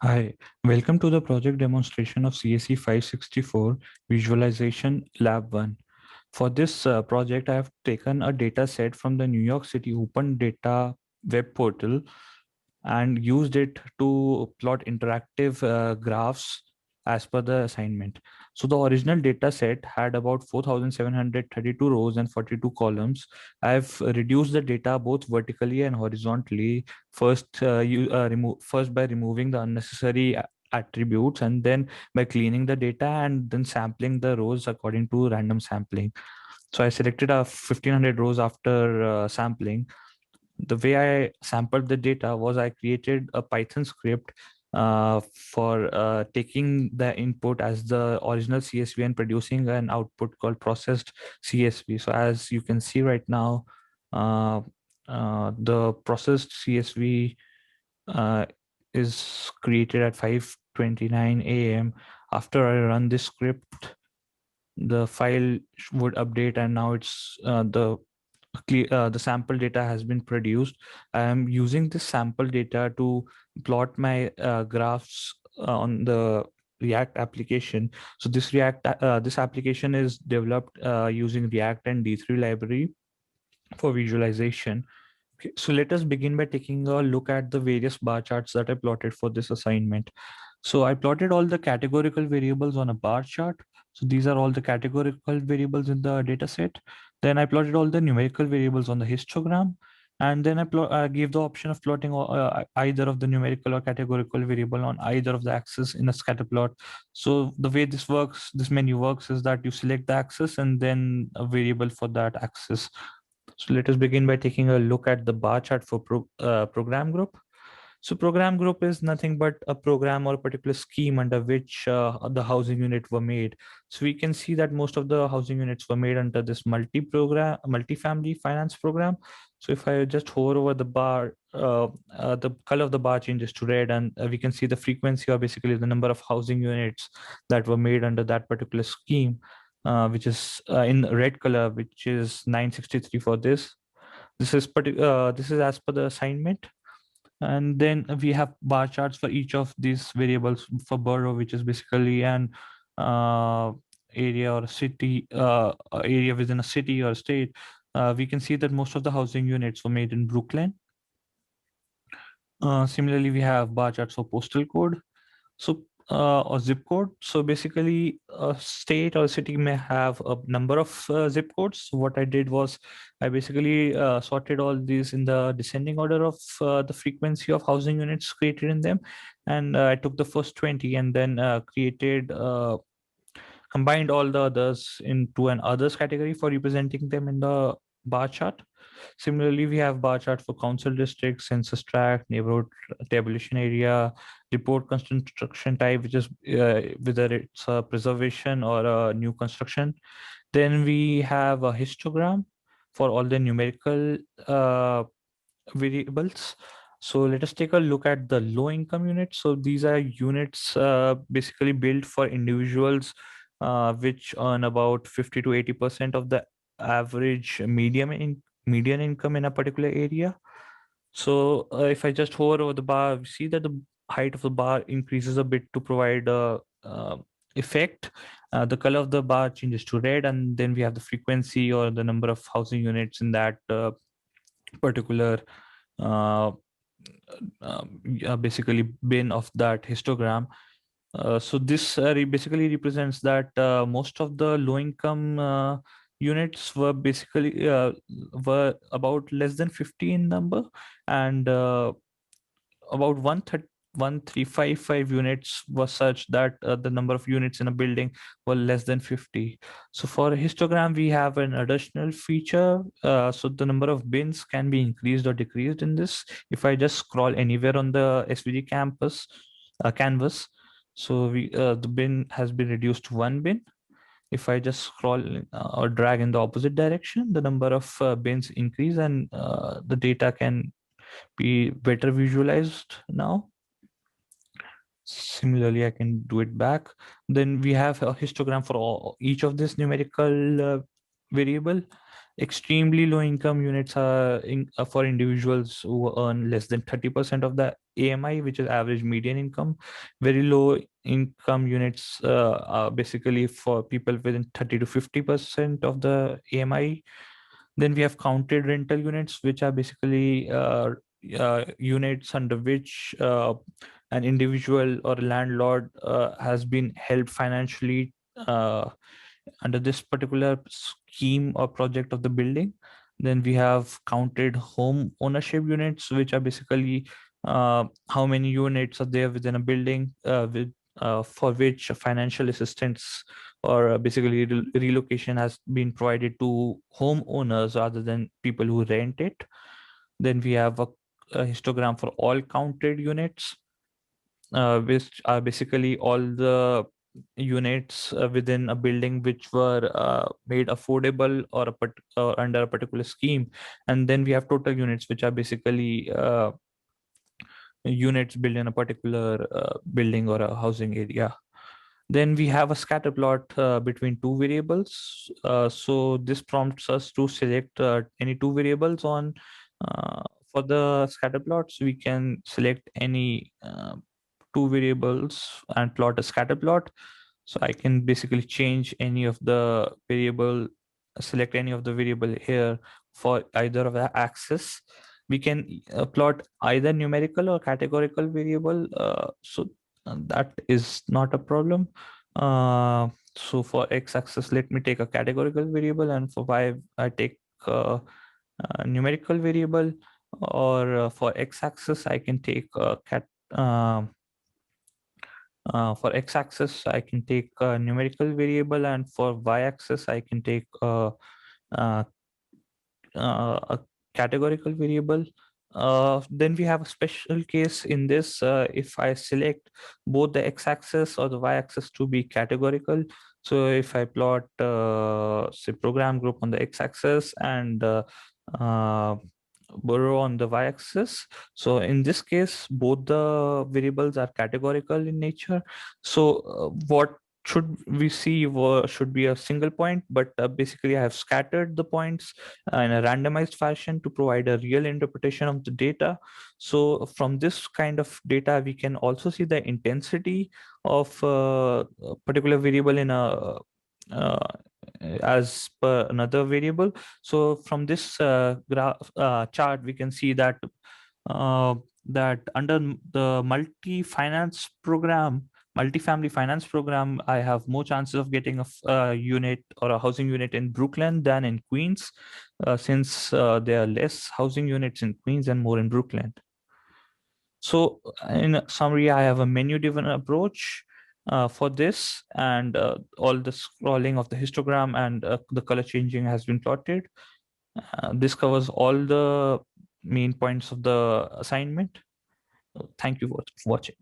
Hi, welcome to the project demonstration of CSE 564 Visualization Lab 1. For this project, I have taken a data set from the New York City Open Data web portal and used it to plot interactive graphs as per the assignment. So the original data set had about 4,732 rows and 42 columns. I've reduced the data both vertically and horizontally. First by removing the unnecessary attributes, and then by cleaning the data and then sampling the rows according to random sampling. So I selected a 1500 rows after sampling. The way I sampled the data was I created a Python script for taking the input as the original CSV and producing an output called processed CSV. So as you can see right now, uh, the processed CSV uh, is created at 5:29 a.m. After I run this script, the file would update, and now the sample data has been produced. I am using this sample data to plot my graphs on the React application. So this application is developed using React and D3 library for visualization. Okay, so let us begin by taking a look at the various bar charts that I plotted for this assignment. So I plotted all the categorical variables on a bar chart. So these are all the categorical variables in the data set. Then I plotted all the numerical variables on the histogram. And then I gave the option of plotting either of the numerical or categorical variable on either of the axes in a scatter plot. So the way this menu works is that you select the axis and then a variable for that axis. So let us begin by taking a look at the bar chart for program group. So program group is nothing but a program or a particular scheme under which the housing unit were made. So we can see that most of the housing units were made under this multi-family finance program. So if I just hover over the bar, the color of the bar changes to red, and we can see the frequency, or basically the number of housing units that were made under that particular scheme, which is in red color, which is 963 for this. This is as per the assignment. And then we have bar charts for each of these variables. For borough, which is basically an uh, area or a city, area within a city or state. We can see that most of the housing units were made in Brooklyn. Similarly, we have bar charts for postal code. So, or zip code. So basically, a state or city may have a number of zip codes. So what I did was I basically sorted all these in the descending order of the frequency of housing units created in them. And I took the first 20 and then combined all the others into an others category for representing them in the bar chart. Similarly, we have bar chart for council districts, census tract, neighborhood tabulation area, report construction type, which is whether it's a preservation or a new construction. Then we have a histogram for all the numerical variables. So let us take a look at the low income units. So these are units basically built for individuals which earn about 50 to 80% of the average median income in a particular area. So if I just hover over the bar, we see that the height of the bar increases a bit to provide a effect. The color of the bar changes to red, and then we have the frequency or the number of housing units in that particular uh, basically bin of that histogram. So this basically represents that most of the low income units were about less than 50 in number, and about 1355 units was such that the number of units in a building were less than 50. So for a histogram, we have an additional feature. So the number of bins can be increased or decreased in this. If I just scroll anywhere on the SVG campus canvas, so the bin has been reduced to one bin. If I just scroll or drag in the opposite direction, the number of bins increase, and the data can be better visualized now. Similarly, I can do it back. Then we have a histogram for each of this numerical variable. Extremely low income units are for individuals who earn less than 30% of the AMI, which is average median income. Very low income units are basically for people within 30 to 50% of the AMI. Then we have counted rental units, which are basically units under which an individual or a landlord has been helped financially under this particular scheme or project of the building. Then we have counted home ownership units, which are basically how many units are there within a building for which financial assistance or basically relocation has been provided to homeowners rather than people who rent it. Then we have a histogram for all counted units, which are basically all the units within a building which were made affordable or or under a particular scheme. And then we have total units, which are basically units built in a particular building or a housing area. Then we have a scatter plot between two variables. So this prompts us to select any two variables on for the scatter plots. We can select any two variables and plot a scatter plot. So I can basically change any of the variable, select any of the variable here for either of the axis. We can plot either numerical or categorical variable. So that is not a problem. So for x-axis, let me take a categorical variable, and for y, I take a numerical variable. Or for x-axis, I can take for x-axis, I can take a numerical variable, and for y-axis, I can take uh, a categorical variable. Then we have a special case in this. If I select both the x-axis or the y-axis to be categorical, so if I plot, say, program group on the x-axis and uh, borrow on the y-axis, so in this case, both the variables are categorical in nature. So what should we see should be a single point, but basically I have scattered the points in a randomized fashion to provide a real interpretation of the data. So from this kind of data, we can also see the intensity of a particular variable in a uh, as per another variable. So from this graph chart, we can see that uh, that under the multi-finance program, multi-family finance program, I have more chances of getting a unit or a housing unit in Brooklyn than in Queens, since there are less housing units in Queens and more in Brooklyn. So in summary, I have a menu-driven approach for this, and all the scrolling of the histogram and the color changing has been plotted. This covers all the main points of the assignment. Thank you for watching.